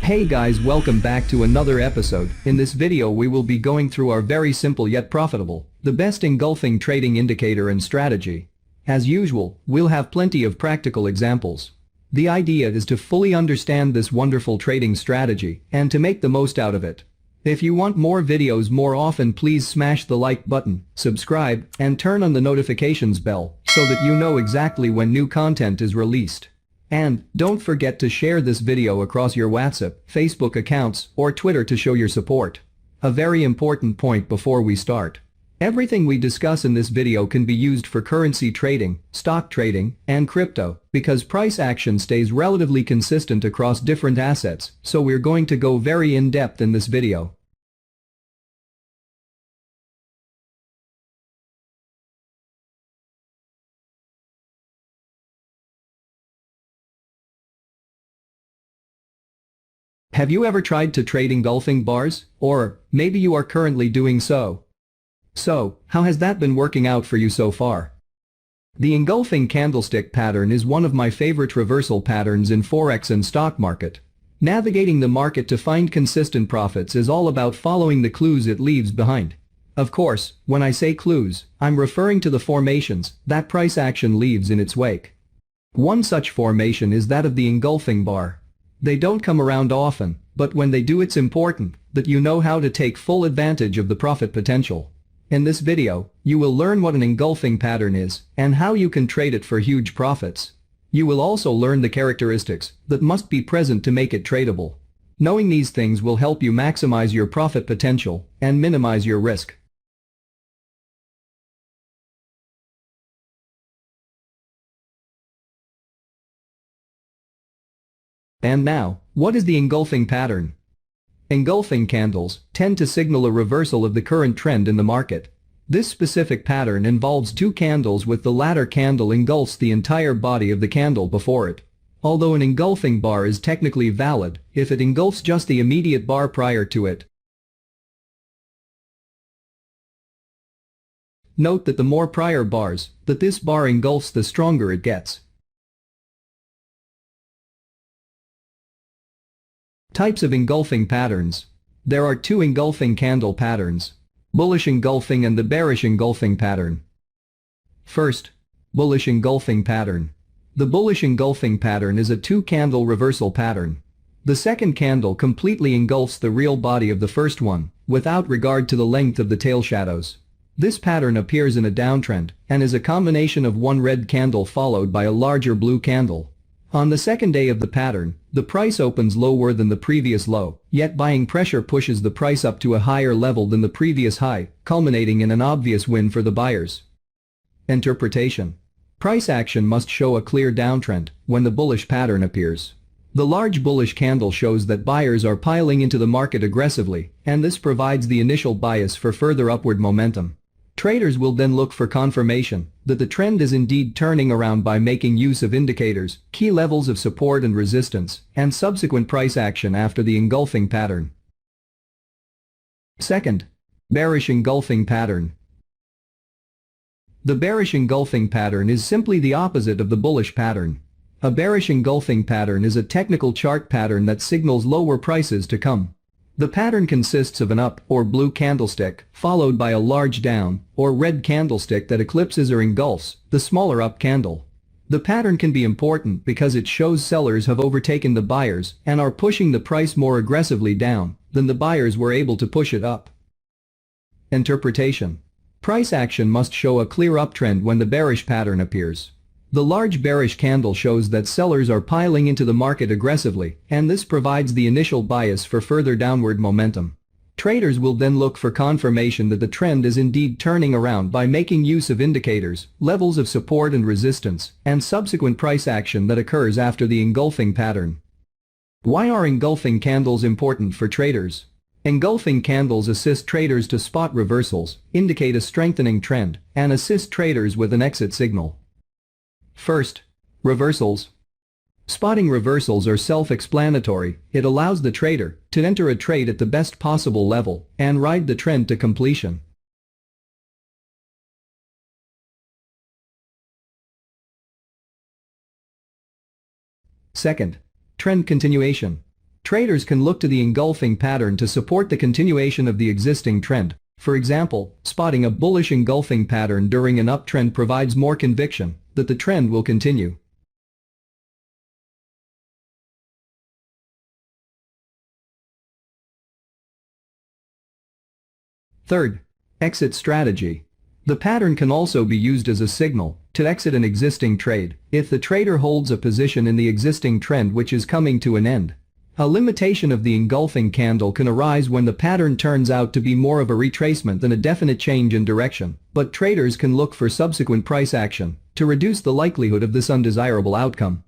Hey guys, welcome back to another episode. In this video we will be going through our very simple yet profitable, the best engulfing trading indicator and strategy. As usual, we'll have plenty of practical examples. The idea is to fully understand this wonderful trading strategy and to make the most out of it. If you want more videos more often, please smash the like button, subscribe, and turn on the notifications bell so that you know exactly when new content is released. And don't forget to share this video across your WhatsApp, Facebook accounts, or Twitter to show your support. A very important point before we start. Everything we discuss in this video can be used for currency trading, stock trading, and crypto, because price action stays relatively consistent across different assets, so we're going to go very in-depth in this video. Have you ever tried to trade engulfing bars? Or maybe you are currently doing so. So, how has that been working out for you so far? The engulfing candlestick pattern is one of my favorite reversal patterns in forex and stock market. Navigating the market to find consistent profits is all about following the clues it leaves behind. Of course, when I say clues, I'm referring to the formations that price action leaves in its wake. One such formation is that of the engulfing bar. They don't come around often, but when they do, it's important that you know how to take full advantage of the profit potential. In this video, you will learn what an engulfing pattern is and how you can trade it for huge profits. You will also learn the characteristics that must be present to make it tradable. Knowing these things will help you maximize your profit potential and minimize your risk. And now, what is the engulfing pattern? Engulfing candles tend to signal a reversal of the current trend in the market. This specific pattern involves two candles with the latter candle engulfs the entire body of the candle before it. Although an engulfing bar is technically valid if it engulfs just the immediate bar prior to it. Note that the more prior bars that this bar engulfs, the stronger it gets. Types of engulfing patterns. There are two engulfing candle patterns: bullish engulfing and the bearish engulfing pattern. First, bullish engulfing pattern. The bullish engulfing pattern is a two-candle reversal pattern. The second candle completely engulfs the real body of the first one, without regard to the length of the tail shadows. This pattern appears in a downtrend and is a combination of one red candle followed by a larger blue candle. On the second day of the pattern, the price opens lower than the previous low, yet buying pressure pushes the price up to a higher level than the previous high, culminating in an obvious win for the buyers. Interpretation. Price action must show a clear downtrend when the bullish pattern appears. The large bullish candle shows that buyers are piling into the market aggressively, and this provides the initial bias for further upward momentum. Traders will then look for confirmation that the trend is indeed turning around by making use of indicators, key levels of support and resistance, and subsequent price action after the engulfing pattern. Second, bearish engulfing pattern. The bearish engulfing pattern is simply the opposite of the bullish pattern. A bearish engulfing pattern is a technical chart pattern that signals lower prices to come. The pattern consists of an up or blue candlestick followed by a large down or red candlestick that eclipses or engulfs the smaller up candle. The pattern can be important because it shows sellers have overtaken the buyers and are pushing the price more aggressively down than the buyers were able to push it up. Interpretation. Price action must show a clear uptrend when the bearish pattern appears. The large bearish candle shows that sellers are piling into the market aggressively, and this provides the initial bias for further downward momentum. Traders will then look for confirmation that the trend is indeed turning around by making use of indicators, levels of support and resistance, and subsequent price action that occurs after the engulfing pattern. Why are engulfing candles important for traders? Engulfing candles assist traders to spot reversals, indicate a strengthening trend, and assist traders with an exit signal. First, reversals. Spotting reversals are self-explanatory. It allows the trader to enter a trade at the best possible level and ride the trend to completion. Second, trend continuation. Traders can look to the engulfing pattern to support the continuation of the existing trend. For example, spotting a bullish engulfing pattern during an uptrend provides more conviction that the trend will continue. Third, exit strategy. The pattern can also be used as a signal to exit an existing trade if the trader holds a position in the existing trend which is coming to an end. A limitation of the engulfing candle can arise when the pattern turns out to be more of a retracement than a definite change in direction, but traders can look for subsequent price action to reduce the likelihood of this undesirable outcome.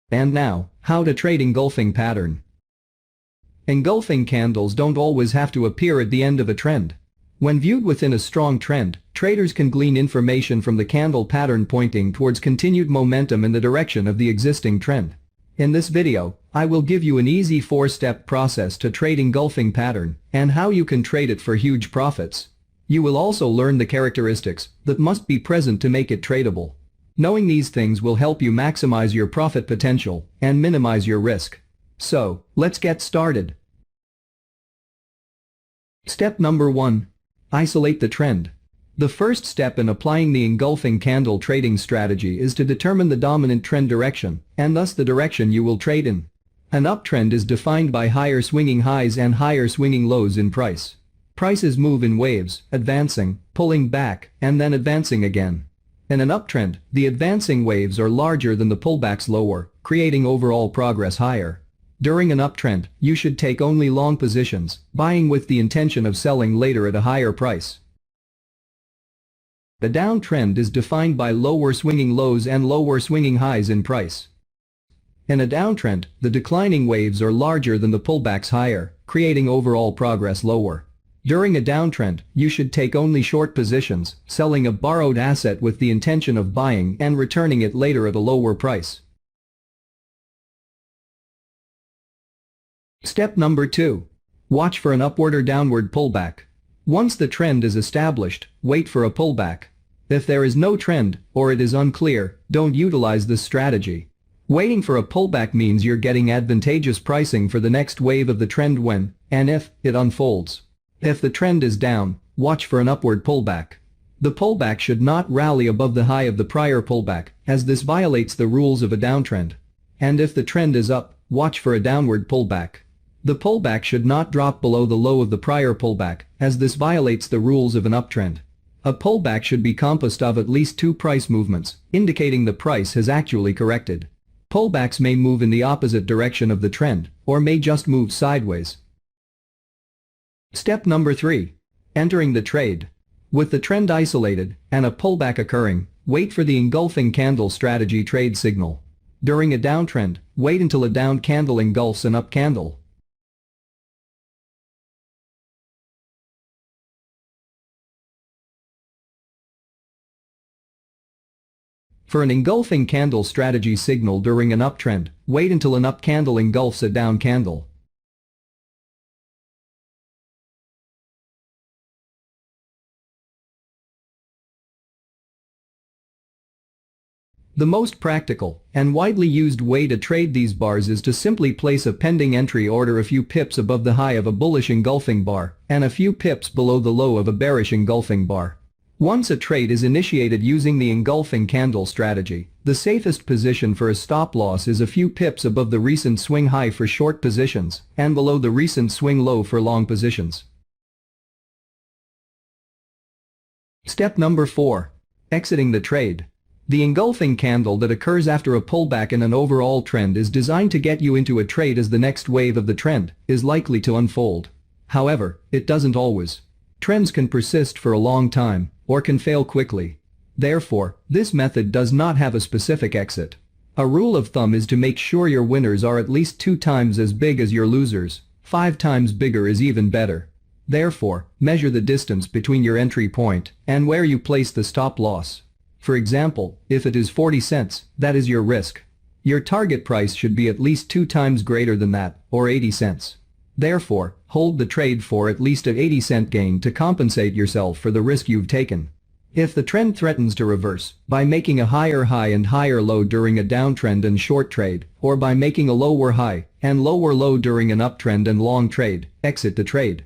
And now, how to trade engulfing pattern. Engulfing candles don't always have to appear at the end of a trend. When viewed within a strong trend, traders can glean information from the candle pattern pointing towards continued momentum in the direction of the existing trend. In this video, I will give you an easy 4-step process to trade engulfing pattern and how you can trade it for huge profits. You will also learn the characteristics that must be present to make it tradable. Knowing these things will help you maximize your profit potential and minimize your risk. So, let's get started. Step number 1. Isolate the trend. The first step in applying the engulfing candle trading strategy is to determine the dominant trend direction, and thus the direction you will trade in. An uptrend is defined by higher swinging highs and higher swinging lows in price. Prices move in waves, advancing, pulling back, and then advancing again. In an uptrend, the advancing waves are larger than the pullbacks lower, creating overall progress higher. During an uptrend, you should take only long positions, buying with the intention of selling later at a higher price. The downtrend is defined by lower swinging lows and lower swinging highs in price. In a downtrend, the declining waves are larger than the pullbacks higher, creating overall progress lower. During a downtrend, you should take only short positions, selling a borrowed asset with the intention of buying and returning it later at a lower price. Step number 2. Watch for an upward or downward pullback. Once the trend is established, wait for a pullback. If there is no trend, or it is unclear, don't utilize this strategy. Waiting for a pullback means you're getting advantageous pricing for the next wave of the trend when, and if, it unfolds. If the trend is down, watch for an upward pullback. The pullback should not rally above the high of the prior pullback, as this violates the rules of a downtrend. And if the trend is up, watch for a downward pullback. The pullback should not drop below the low of the prior pullback, as this violates the rules of an uptrend. A pullback should be composed of at least 2 price movements, indicating the price has actually corrected. Pullbacks may move in the opposite direction of the trend, or may just move sideways. Step number 3. Entering the trade. With the trend isolated, and a pullback occurring, wait for the engulfing candle strategy trade signal. During a downtrend, wait until a down candle engulfs an up candle. For an engulfing candle strategy signal during an uptrend, wait until an up candle engulfs a down candle. The most practical and widely used way to trade these bars is to simply place a pending entry order a few pips above the high of a bullish engulfing bar and a few pips below the low of a bearish engulfing bar. Once a trade is initiated using the engulfing candle strategy, the safest position for a stop loss is a few pips above the recent swing high for short positions and below the recent swing low for long positions. Step number 4. Exiting the trade. The engulfing candle that occurs after a pullback in an overall trend is designed to get you into a trade as the next wave of the trend is likely to unfold. However, it doesn't always. Trends can persist for a long time or can fail quickly. Therefore, this method does not have a specific exit. A rule of thumb is to make sure your winners are at least 2 times as big as your losers. 5 times bigger is even better. Therefore, measure the distance between your entry point and where you place the stop loss. For example, if it is 40 cents, that is your risk. Your target price should be at least 2 times greater than that, or 80 cents. Therefore, hold the trade for at least an 80-cent gain to compensate yourself for the risk you've taken. If the trend threatens to reverse, by making a higher high and higher low during a downtrend and short trade, or by making a lower high and lower low during an uptrend and long trade, exit the trade.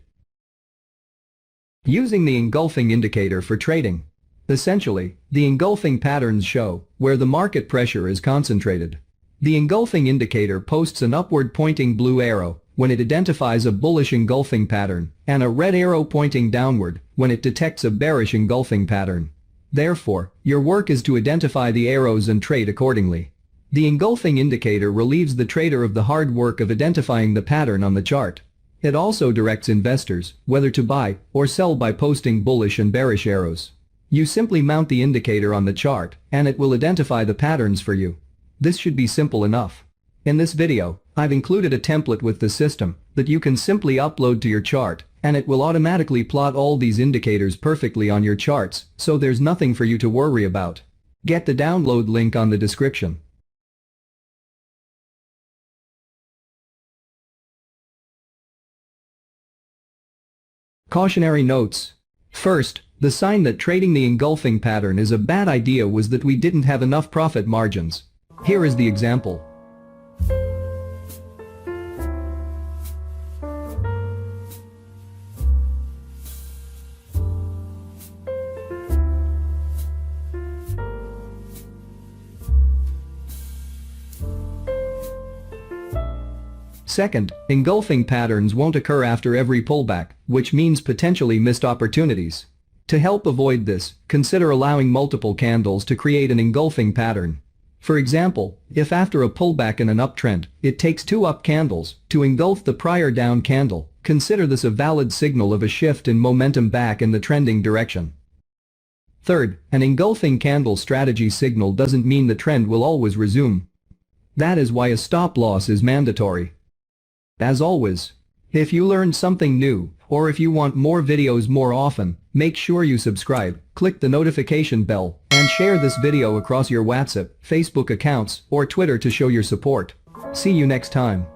Using the engulfing indicator for trading. Essentially, the engulfing patterns show where the market pressure is concentrated. The engulfing indicator posts an upward pointing blue arrow when it identifies a bullish engulfing pattern and a red arrow pointing downward when it detects a bearish engulfing pattern. Therefore, your work is to identify the arrows and trade accordingly. The engulfing indicator relieves the trader of the hard work of identifying the pattern on the chart. It also directs investors whether to buy or sell by posting bullish and bearish arrows. You simply mount the indicator on the chart and it will identify the patterns for you. This should be simple enough. In this video, I've included a template with the system that you can simply upload to your chart and it will automatically plot all these indicators perfectly on your charts, so there's nothing for you to worry about. Get the download link on the description. Cautionary notes. First, the sign that trading the engulfing pattern is a bad idea was that we didn't have enough profit margins. Here is the example. Second, engulfing patterns won't occur after every pullback, which means potentially missed opportunities. To help avoid this, consider allowing multiple candles to create an engulfing pattern. For example, if after a pullback in an uptrend, it takes 2 up candles to engulf the prior down candle, consider this a valid signal of a shift in momentum back in the trending direction. Third, an engulfing candle strategy signal doesn't mean the trend will always resume. That is why a stop loss is mandatory. As always, if you learned something new, or if you want more videos more often, make sure you subscribe, click the notification bell, and share this video across your WhatsApp, Facebook accounts, or Twitter to show your support. See you next time.